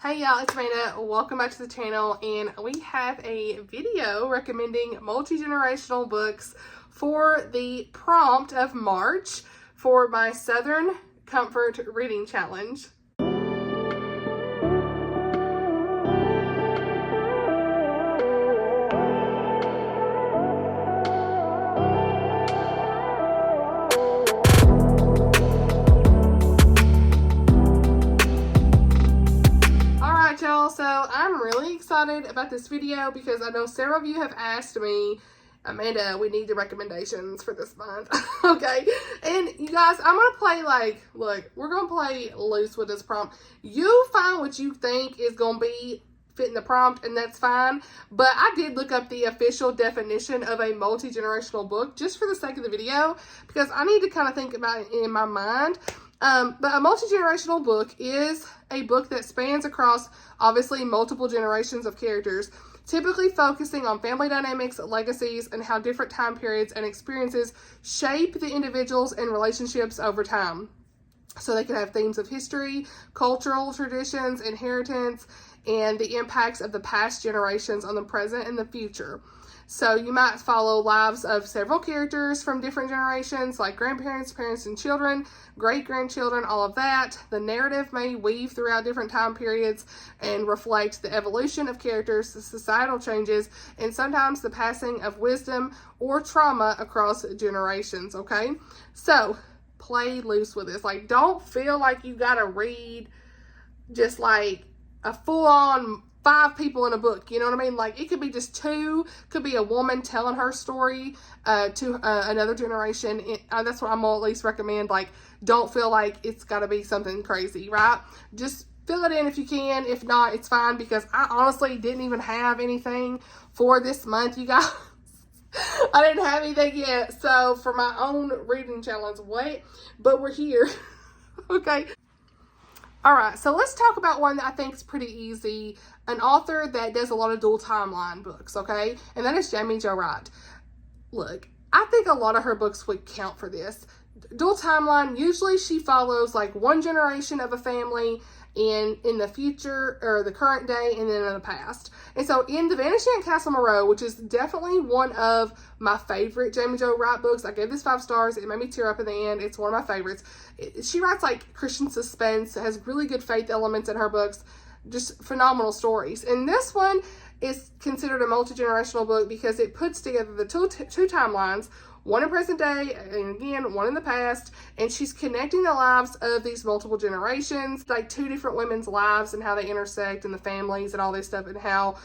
Hey y'all, it's Amanda. Welcome back to the channel, and we have a video recommending multi-generational books for the prompt of March for my Southern Comfort Reading Challenge. So I'm really excited about this video because I know several of you have asked me, Amanda, we need the recommendations for this month. Okay, and you guys, I'm gonna play look, we're gonna play loose with this prompt. You find what you think is gonna be fitting the prompt, and that's fine. But I did look up the official definition of a multi-generational book just for the sake of the video, because I need to kind of think about it in my mind. But a multi-generational book is a book that spans across, obviously, multiple generations of characters, typically focusing on family dynamics, legacies, and how different time periods and experiences shape the individuals and relationships over time. So they can have themes of history, cultural traditions, inheritance, and the impacts of the past generations on the present and the future. So you might follow lives of several characters from different generations, like grandparents, parents, and children, great-grandchildren, all of that. The narrative may weave throughout different time periods and reflect the evolution of characters, the societal changes, and sometimes the passing of wisdom or trauma across generations, okay? So play loose with this. Like, don't feel like you gotta read just like a full-on 5 people in a book, you know what I mean? Like, it could be just 2, could be a woman telling her story to another generation. That's what I'm gonna at least recommend. Like, don't feel like it's got to be something crazy, right? Just fill it in if you can. If not, it's fine, because I honestly didn't even have anything for this month, you guys. I didn't have anything yet, so for my own reading challenge, but we're here. Okay. All right, so let's talk about one that I think is pretty easy. An author that does a lot of dual timeline books, okay? And that is Jamie Jo Wright. Look, I think a lot of her books would count for this. Dual timeline, usually she follows like one generation of a family in the future, or the current day, and then in the past. And so in The Vanishing at Castle Moreau, which is definitely one of my favorite Jamie Jo Wright books, I gave this 5 stars. It made me tear up in the end. It's one of my favorites. She writes like Christian suspense, has really good faith elements in her books, just phenomenal stories. And this one is considered a multi-generational book because it puts together the two timelines, one in present day, and again, one in the past, and she's connecting the lives of these multiple generations, like 2 different women's lives and how they intersect, and the families and all this stuff, and how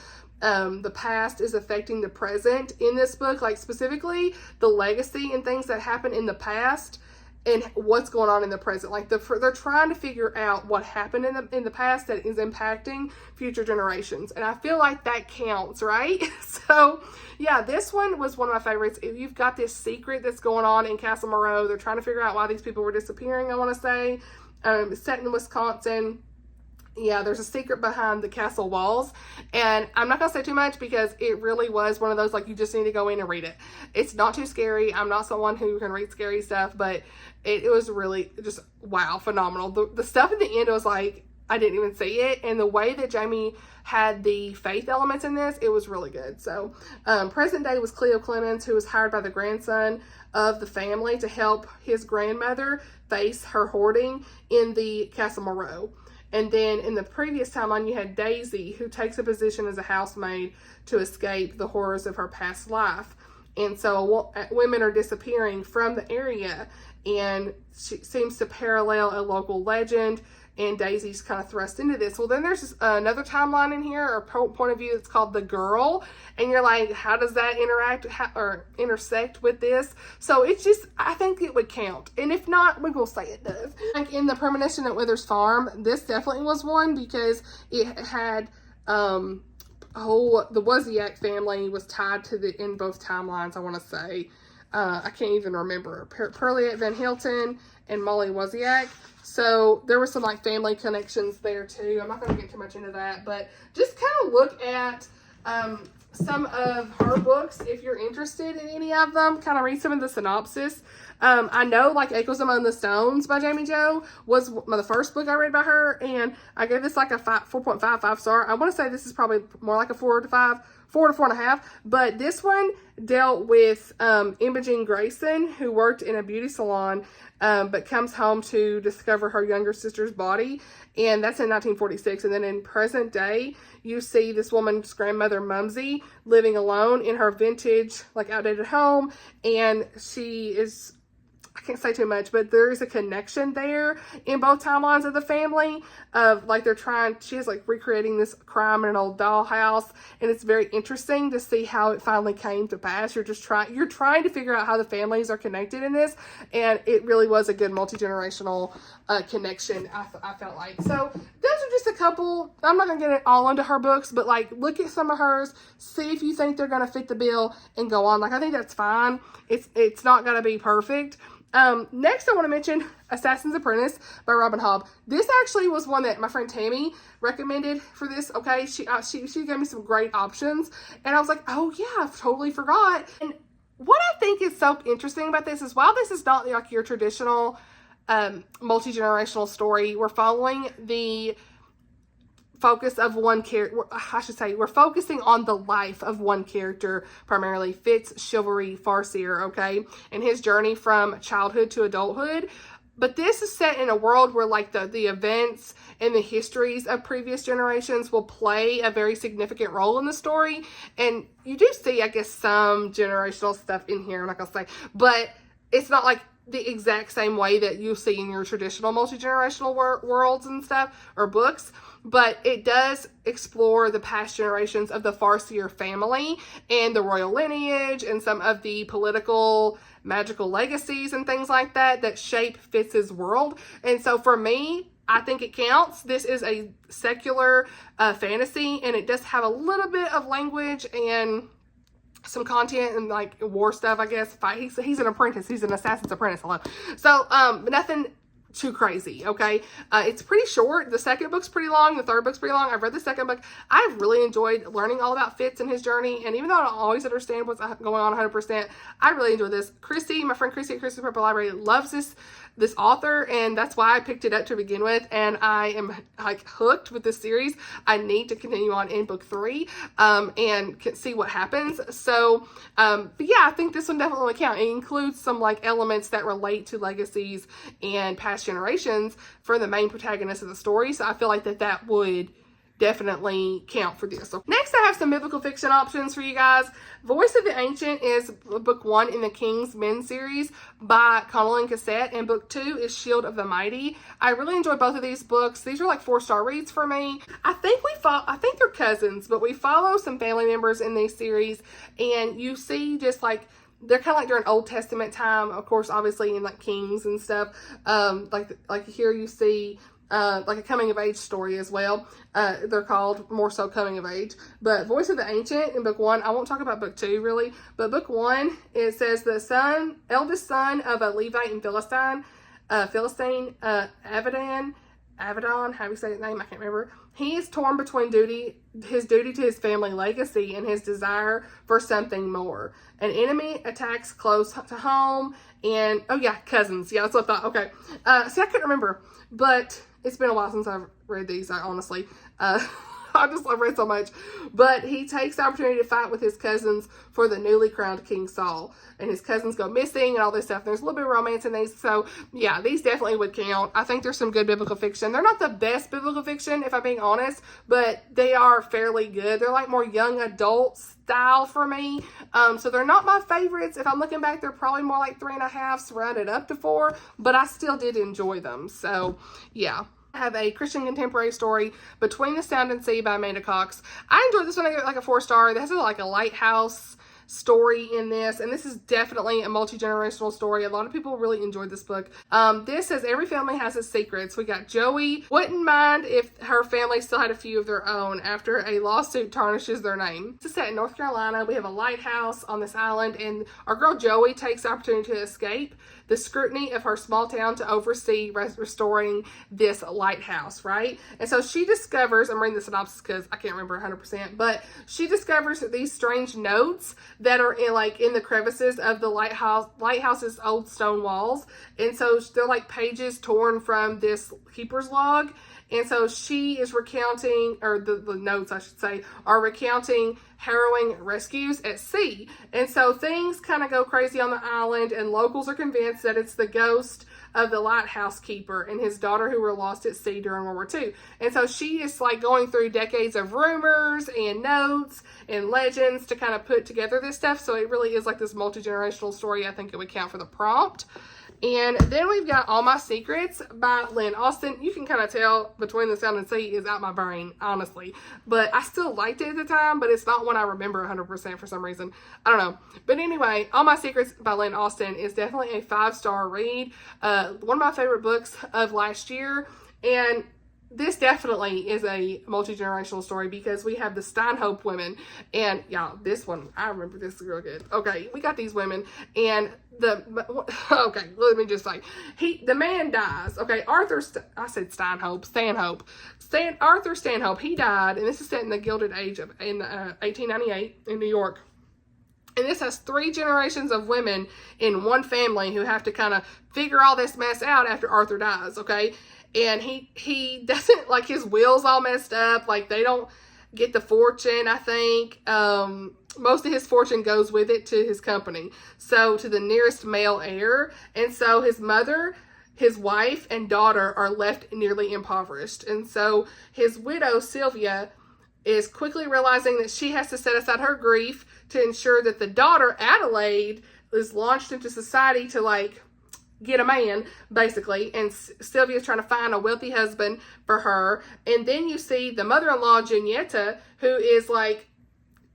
the past is affecting the present in this book, like specifically the legacy and things that happen in the past and what's going on in the present. Like they're trying to figure out what happened in the past that is impacting future generations, and I feel like that counts, right? So yeah, this one was one of my favorites. You've got this secret that's going on in Castle Moreau. They're trying to figure out why these people were disappearing, I want to say. It's set in Wisconsin. Yeah, there's a secret behind the castle walls, and I'm not gonna say too much because it really was one of those, like, you just need to go in and read it. It's not too scary. I'm not someone who can read scary stuff, but it was really just, wow, phenomenal. The stuff at the end was like, I didn't even see it, and the way that Jamie had the faith elements in this, it was really good. So present day was Cleo Clemens, who was hired by the grandson of the family to help his grandmother face her hoarding in the Castle Moreau. And then in the previous timeline, you had Daisy, who takes a position as a housemaid to escape the horrors of her past life. And so women are disappearing from the area, and she seems to parallel a local legend, and Daisy's kind of thrust into this. Well, then there's another timeline in here, or point of view, that's called The Girl, and you're like, how does that intersect with this? So it's just, I think it would count, and if not, we will say it does. Like in The Premonition at Withers Farm, this definitely was one, because it had the Wozniak family was tied to in both timelines, I want to say. I can't even remember. Pearliette Van Hilton and Molly Wozniak. So there were some like family connections there too. I'm not going to get too much into that, but just kind of look at some of her books if you're interested in any of them. Kind of read some of the synopsis. I know like Echoes Among the Stones by Jamie Jo was the first book I read by her, and I gave this like a 4.55 star. I want to say this is probably more like a 4 to 5. 4 to 4.5, but this one dealt with Imogen Grayson, who worked in a beauty salon, but comes home to discover her younger sister's body, and that's in 1946. And then in present day, you see this woman's grandmother, Mumsy, living alone in her vintage, like outdated home, and she is, I can't say too much, but there is a connection there in both timelines of the family of like she is like recreating this crime in an old dollhouse, and it's very interesting to see how it finally came to pass. You're trying to figure out how the families are connected in this, and it really was a good multi-generational connection, I felt like. So those are just a couple. I'm not gonna get it all into her books, but like look at some of hers, see if you think they're gonna fit the bill, and go on. Like I think that's fine. It's not gonna be perfect. Next I want to mention Assassin's Apprentice by Robin Hobb. This actually was one that my friend Tammy recommended for this. Okay, she gave me some great options, and I was like, oh yeah, I've totally forgot. And what I think is so interesting about this is, while this is not like your traditional multi-generational story, we're following the focus of one character. I should say we're focusing on the life of one character, primarily Fitz Chivalry Farseer, okay, and his journey from childhood to adulthood. But this is set in a world where like the events and the histories of previous generations will play a very significant role in the story. And you do see, I guess, some generational stuff in here, I'm not gonna say, but it's not like the exact same way that you see in your traditional multi-generational worlds and stuff or books. But it does explore the past generations of the Farseer family and the royal lineage and some of the political magical legacies and things like that shape Fitz's world. And so for me, I think it counts. This is a secular fantasy, and it does have a little bit of language and some content and like war stuff, I guess. He's an apprentice. He's an assassin's apprentice. Hello. So nothing too crazy, okay? It's pretty short. The second book's pretty long. The third book's pretty long. I've read the second book. I've really enjoyed learning all about Fitz and his journey, and even though I don't always understand what's going on 100%, I really enjoy this. Christy, my friend Christy at Christy's Purple Library, loves this author, and that's why I picked it up to begin with, and I am like hooked with this series. I need to continue on in book 3 and see what happens. So but yeah, I think this one definitely will count. It includes some like elements that relate to legacies and past generations for the main protagonist of the story, so I feel like that would definitely count for this. So next I have some biblical fiction options for you guys. Voice of the Ancient is book 1 in the King's Men series by Connell and Cassette, and book 2 is Shield of the Mighty. I really enjoy both of these books. These are like 4-star reads for me. I think they're cousins, but we follow some family members in these series, and you see just like they're kind of like during Old Testament time, of course, obviously in like Kings and stuff. Like here you see like a coming of age story as well. They're called more so coming of age. But Voice of the Ancient in book 1, I won't talk about book 2 really, but book 1, it says the eldest son of a Levite and Philistine, Avedon, how do you say his name? I can't remember. He is torn between his duty to his family legacy and his desire for something more. An enemy attacks close to home, and oh yeah, cousins. Yeah, that's what I thought. Okay. See, I couldn't remember, but it's been a while since I've read these. I honestly, I've read so much. But he takes the opportunity to fight with his cousins for the newly crowned King Saul. And his cousins go missing and all this stuff. There's a little bit of romance in these. So, yeah, these definitely would count. I think there's some good biblical fiction. They're not the best biblical fiction, if I'm being honest, but they are fairly good. They're like more young adult style for me. So they're not my favorites. If I'm looking back, they're probably more like 3.5, rounded up to 4, but I still did enjoy them. So, yeah. I have a Christian contemporary story, Between the Sound and Sea by Amanda Cox. I enjoyed this one. I gave it like a 4-star. This is like a lighthouse story in this, and this is definitely a multi-generational story. A lot of people really enjoyed this book. This says every family has its secrets. We got Joey wouldn't mind if her family still had a few of their own after a lawsuit tarnishes their name. This is set in North Carolina. We have a lighthouse on this island, and our girl Joey takes the opportunity to escape the scrutiny of her small town to oversee restoring this lighthouse, right? And so she discovers, I'm reading the synopsis because I can't remember 100%, but she discovers these strange notes that are in the crevices of the lighthouse's old stone walls. And so they're like pages torn from this keeper's log. And so she is recounting, or the notes, I should say, are recounting harrowing rescues at sea. And so things kind of go crazy on the island, and locals are convinced that it's the ghost of the lighthouse keeper and his daughter who were lost at sea during World War II. And so she is like going through decades of rumors and notes and legends to kind of put together this stuff. So it really is like this multi-generational story. I think it would count for the prompt. And then we've got All My Secrets by Lynn Austin. You can kind of tell Between the Sound and Sea is out my brain, honestly. But I still liked it at the time, but it's not one I remember 100% for some reason. I don't know. But anyway, All My Secrets by Lynn Austin is definitely a 5-star read. One of my favorite books of last year. And this definitely is a multi-generational story because we have the Steinhope women. And y'all, this one, I remember this real good. Okay, we got these women, and okay, let me just say, the man dies. Okay, Arthur Stanhope, he died, and this is set in the Gilded Age in 1898 in New York. And this has 3 generations of women in one family who have to kind of figure all this mess out after Arthur dies, okay? And he doesn't, like, his will's all messed up. Like, they don't get the fortune, I think. Most of his fortune goes with it to his company. So, to the nearest male heir. And so, his mother, his wife, and daughter are left nearly impoverished. And so, his widow, Sylvia, is quickly realizing that she has to set aside her grief to ensure that the daughter, Adelaide, is launched into society to, like, get a man, basically. And Sylvia's trying to find a wealthy husband for her. And then you see the mother-in-law, Junietta, who is like,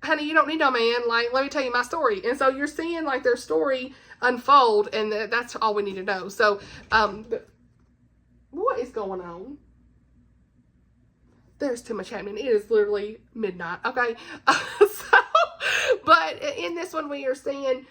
honey, you don't need no man. Like, let me tell you my story. And so you're seeing, like, their story unfold, and that's all we need to know. So, what is going on? There's too much happening. It is literally midnight, okay? But in this one, we are seeing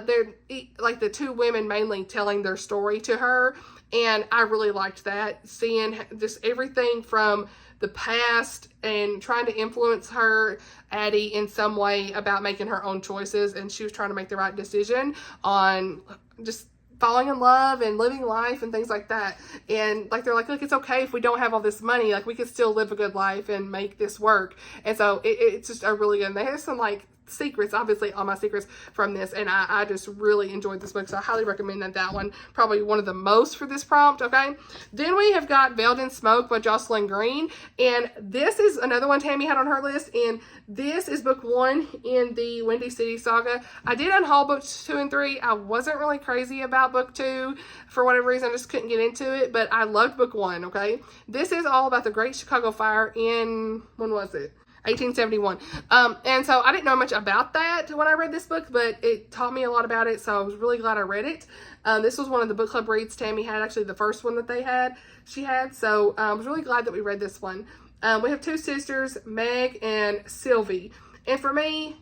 they're like the 2 women mainly telling their story to her, and I really liked that, seeing just everything from the past and trying to influence her, Addie, in some way about making her own choices, and she was trying to make the right decision on just falling in love and living life and things like that. And like, they're like, look, it's okay if we don't have all this money, like, we could still live a good life and make this work. And so it's just a really good, and they have some like secrets, obviously, All My Secrets from this, and I just really enjoyed this book, so I highly recommend that one, probably one of the most for this prompt, okay? Then we have got Veiled in Smoke by Jocelyn Green, and this is another one Tammy had on her list, and this is book 1 in the Windy City saga. I did unhaul books 2 and 3. I wasn't really crazy about book 2 for whatever reason. I just couldn't get into it, but I loved book 1, okay? This is all about the Great Chicago Fire in, when was it? 1871. And so I didn't know much about that when I read this book, but it taught me a lot about it, so I was really glad I read it. This was one of the book club reads Tammy had, actually the first one that she had, so I was really glad that we read this one. We have 2 sisters, Meg and Sylvie, and for me,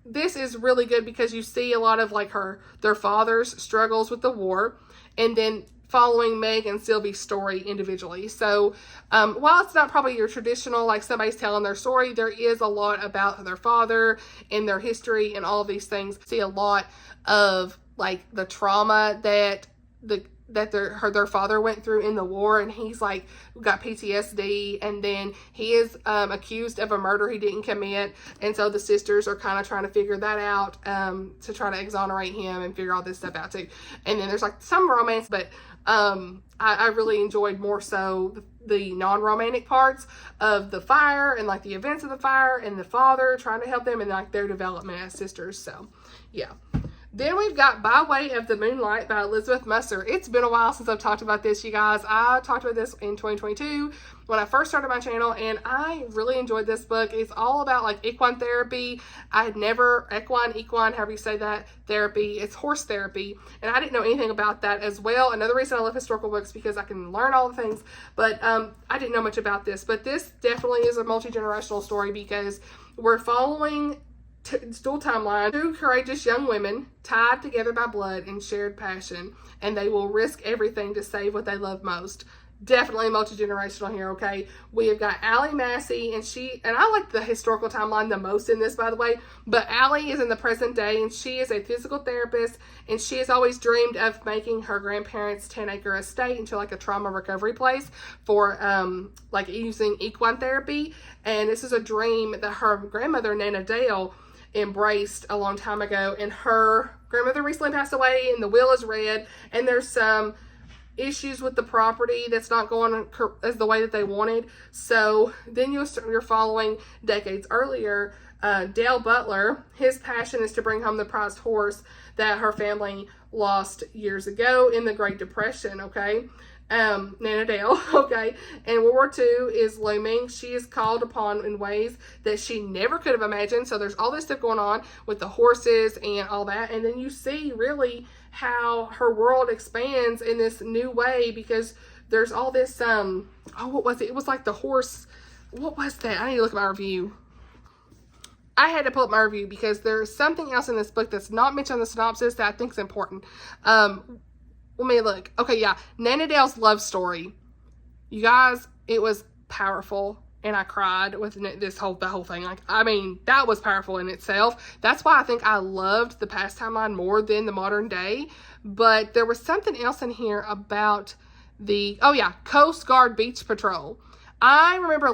this is really good because you see a lot of like their father's struggles with the war, and then following Meg and Sylvie's story individually. So while it's not probably your traditional, like somebody's telling their story, there is a lot about their father and their history and all of these things. See a lot of like the trauma that their father went through in the war, and he's like got PTSD, and then he is accused of a murder he didn't commit, and so the sisters are kind of trying to figure that out to try to exonerate him and figure all this stuff out too. And then there's like some romance, but I really enjoyed more so the non-romantic parts of the fire and like the events of the fire and the father trying to help them and like their development as sisters. So yeah. Then we've got By Way of the Moonlight by Elizabeth Musser. It's been a while since I've talked about this, you guys. I talked about this in 2022 when I first started my channel, and I really enjoyed this book. It's all about like equine therapy. I had never, equine, however you say that, therapy. It's horse therapy, and I didn't know anything about that as well. Another reason I love historical books because I can learn all the things, but I didn't know much about this. But this definitely is a multi-generational story because we're following dual timeline. Two courageous young women tied together by blood and shared passion, and they will risk everything to save what they love most. Definitely multi-generational here, okay? We have got Allie Massey, and I like the historical timeline the most in this, by the way, but Allie is in the present day, and she is a physical therapist, and she has always dreamed of making her grandparents' 10-acre estate into like a trauma recovery place for like using equine therapy. And this is a dream that her grandmother, Nana Dale, embraced a long time ago, and her grandmother recently passed away, and the will is read, and there's some issues with the property that's not going as the way that they wanted. So then you're following decades earlier, Dale Butler. His passion is to bring home the prized horse that her family lost years ago in the Great Depression, okay? Nana Dale, okay? And World War II is looming. She is called upon in ways that she never could have imagined. So there's all this stuff going on with the horses and all that. And then you see really how her world expands in this new way, because there's all this, oh, what was it? It was like the horse. What was that? I need to look at my review. I had to pull up my review because there's something else in this book that's not mentioned in the synopsis that I think is important. Let me look. Okay, yeah. Nana Dale's love story. You guys, it was powerful. And I cried with the whole thing. Like, I mean, that was powerful in itself. That's why I think I loved the past timeline more than the modern day. But there was something else in here about Coast Guard Beach Patrol. I remember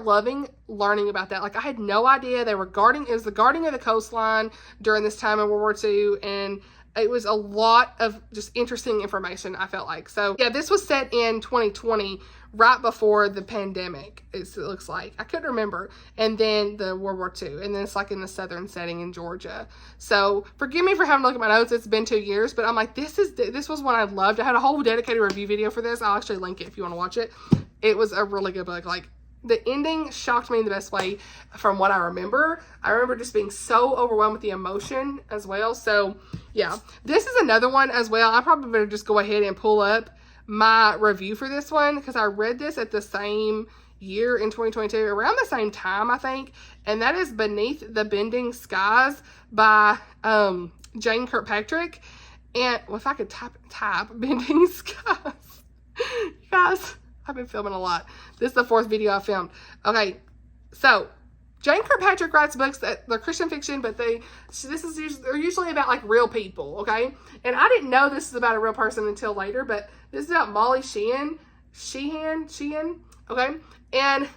learning about that. Like, I had no idea they were it was the guarding of the coastline during this time in World War II, and it was a lot of just interesting information, I felt like. So, yeah, this was set in 2020, right before the pandemic, it looks like. I couldn't remember. And then the World War II. And then it's like in the southern setting in Georgia. So, forgive me for having to look at my notes. It's been 2 years. But I'm like, this was one I loved. I had a whole dedicated review video for this. I'll actually link it if you want to watch it. It was a really good book. Like, the ending shocked me in the best way from what I remember. I remember just being so overwhelmed with the emotion as well. So, yeah. This is another one as well. I probably better just go ahead and pull up my review for this one, because I read this at the same year in 2022, around the same time, I think. And that is Beneath the Bending Skies by Jane Kirkpatrick. And well, if I could type Bending Skies. You guys, I've been filming a lot. This is the 4th video I filmed. Okay, so Jane Kirkpatrick writes books that they're Christian fiction, but they're usually about like real people, okay? And I didn't know this is about a real person until later, but this is about Molly Sheehan, okay? And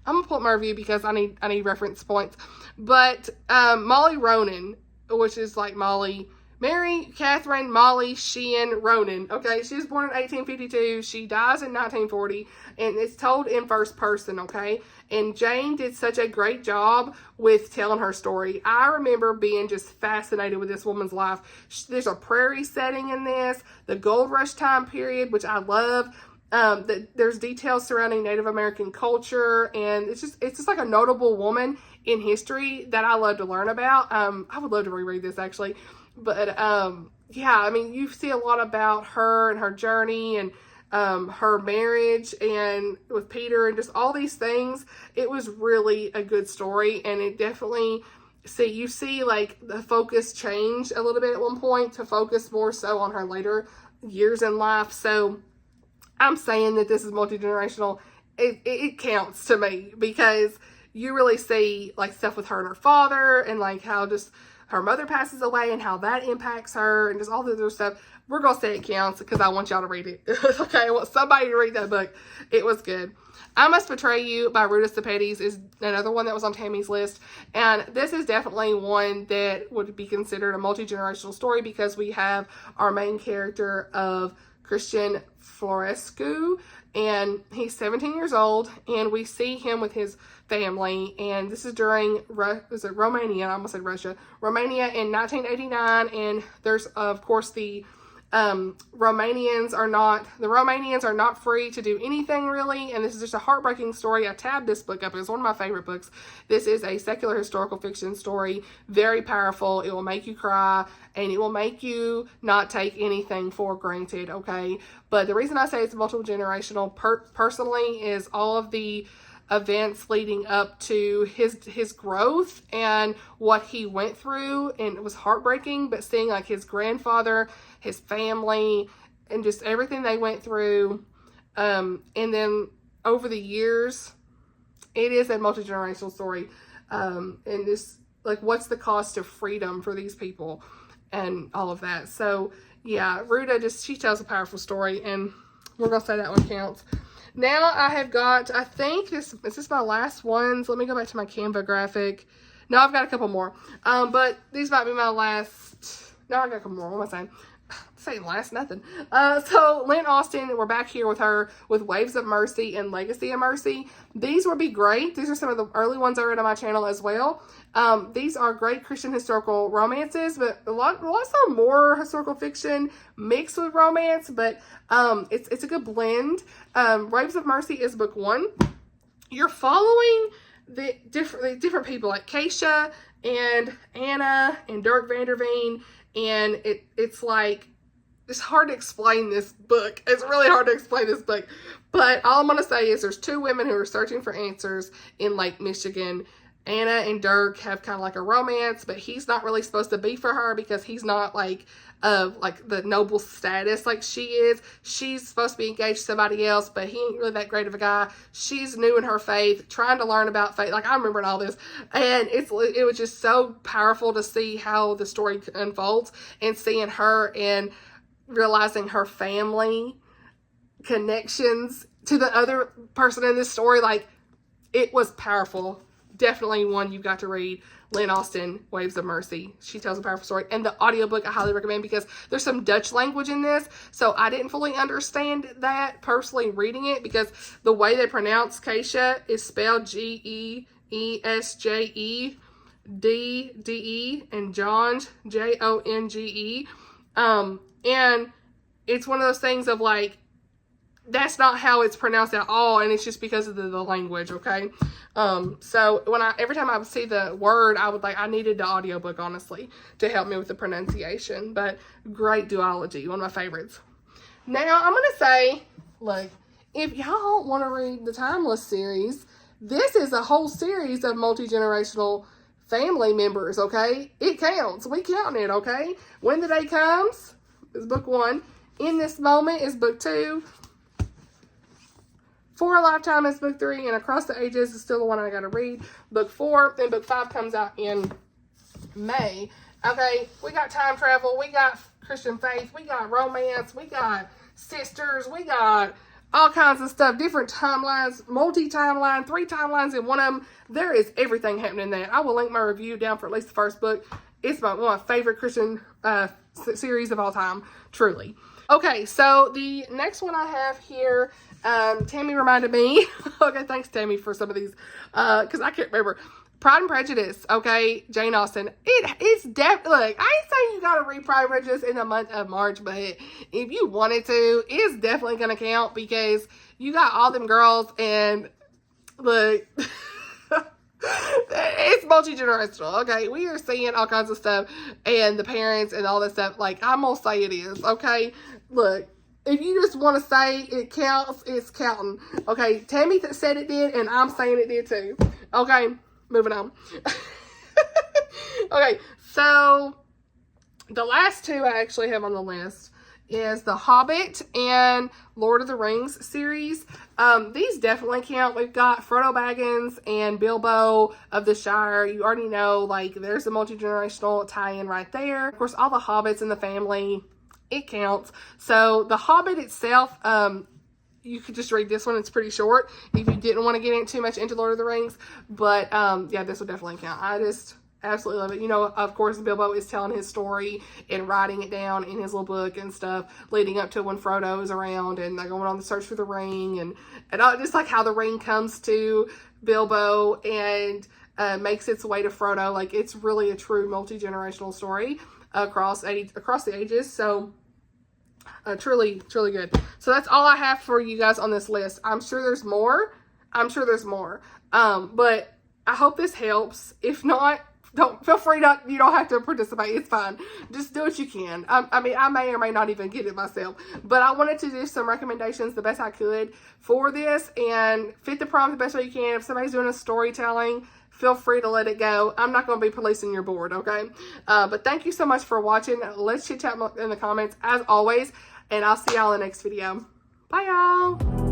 I'm gonna pull up my review because I need reference points. But Molly Ronan, which is like Mary Catherine Molly Sheehan Ronan, okay? She was born in 1852. She dies in 1940, and it's told in first person, okay? And Jane did such a great job with telling her story. I remember being just fascinated with this woman's life. There's a prairie setting in this, the gold rush time period, which I love. There's details surrounding Native American culture, and it's just like a notable woman in history that I love to learn about. I would love to reread this actually. But, yeah, I mean, you see a lot about her and her journey and her marriage and with Peter and just all these things. It was really a good story, and it definitely, you see like the focus change a little bit at one point to focus more so on her later years in life. So I'm saying that this is multi-generational. It counts to me, because you really see like stuff with her and her father, and like how just her mother passes away and how that impacts her, and just all the other stuff. We're going to say it counts because I want y'all to read it. Okay, I want somebody to read that book. It was good. I Must Betray You by Ruta Sepetys is another one that was on Tammy's list. And this is definitely one that would be considered a multi-generational story, because we have our main character of Christian Florescu, and he's 17 years old, and we see him with his family, and this is during Romania? I almost said Russia. Romania in 1989, and there's of course the Romanians are not free to do anything really, and this is just a heartbreaking story. I tabbed this book up. It's one of my favorite books. This is a secular historical fiction story, very powerful. It will make you cry, and it will make you not take anything for granted, okay? But the reason I say it's multiple generational personally is all of the events leading up to his growth and what he went through, and it was heartbreaking, but seeing like his grandfather, his family, and just everything they went through, and then over the years, it is a multi-generational story, and just like what's the cost of freedom for these people and all of that. So yeah, Ruta she tells a powerful story, and we're gonna say that one counts. Now I have got, I think this is my last ones. Let me go back to my Canva graphic. No, I've got a couple more. But these might be my last. No, I got a couple more. What am I saying? Saying last nothing. So Lynn Austin, we're back here with her with Waves of Mercy and Legacy of Mercy. These would be great. These are some of the early ones I read on my channel as well. These are great Christian historical romances, but lots of more historical fiction mixed with romance, but it's a good blend. Waves of Mercy is book 1. You're following the different people like Keisha and Anna and Dirk Vanderveen, and it's like, it's hard to explain this book. It's really hard to explain this book. But all I'm going to say is there's 2 women who are searching for answers in Lake Michigan. Anna and Dirk have kind of like a romance, but he's not really supposed to be for her because he's not like the noble status like she is. She's supposed to be engaged to somebody else, but he ain't really that great of a guy. She's new in her faith, trying to learn about faith. Like, I remember all this, and it was just so powerful to see how the story unfolds, and seeing her and realizing her family connections to the other person in this story. Like, it was powerful. Definitely one you've got to read. Lynn Austin, Waves of Mercy. She tells a powerful story. And the audiobook I highly recommend because there's some Dutch language in this. So I didn't fully understand that personally reading it because the way they pronounce Keisha is spelled G-E-E-S-J-E-D-D-E and Jonge, J-O-N-G-E. And it's one of those things of like, that's not how it's pronounced at all, and it's just because of the language, okay? So every time I would see the word, I needed the audiobook, honestly, to help me with the pronunciation. But great duology, one of my favorites. Now, I'm going to say, look, if y'all want to read the Timeless series, this is a whole series of multi-generational family members, okay? It counts. We count it, okay? When the Day Comes is book 1. In This Moment is book 2. For a Lifetime is book 3, and Across the Ages is still the one I gotta read. Book 4, then book 5 comes out in May. Okay, we got time travel, we got Christian faith, we got romance, we got sisters, we got all kinds of stuff, different timelines, multi-timeline, 3 timelines in one of them. There is everything happening in that. I will link my review down for at least the first book. It's one of my favorite Christian series of all time, truly. Okay, so the next one I have here, Tammy reminded me. Okay, thanks, Tammy, for some of these, because I can't remember. Pride and Prejudice, okay, Jane Austen. It's definitely, look, I ain't saying you gotta read Pride and Prejudice in the month of March, but if you wanted to, it's definitely gonna count because you got all them girls, and look, it's multi-generational, okay? We are seeing all kinds of stuff, and the parents and all that stuff. Like, I'm gonna say it is, okay? Look, if you just want to say it counts, it's counting. Okay, Tammy said it did, and I'm saying it did too. Okay, moving on. Okay, so the last 2 I actually have on the list is The Hobbit and Lord of the Rings series. These definitely count. We've got Frodo Baggins and Bilbo of the Shire. You already know, like, there's a multi-generational tie-in right there. Of course, all the hobbits in the family, it counts. So The Hobbit itself, you could just read this one. It's pretty short if you didn't want to get too much into Lord of the Rings. But yeah, this would definitely count. I just absolutely love it. You know, of course, Bilbo is telling his story and writing it down in his little book and stuff leading up to when Frodo is around and they're going on the search for the ring, and all, just like how the ring comes to Bilbo and makes its way to Frodo. Like, it's really a true multi-generational story across the ages. So truly good. So that's all I have for you guys on this list. I'm sure there's more. But I hope this helps. If not, don't feel free to, you don't have to participate. It's fine. Just do what you can. I mean, I may or may not even get it myself, but I wanted to do some recommendations the best I could for this and fit the prompt the best way you can. If somebody's doing a storytelling, feel free to let it go. I'm not going to be policing your board, okay? But thank you so much for watching. Let's chit chat in the comments as always, and I'll see y'all in the next video. Bye, y'all.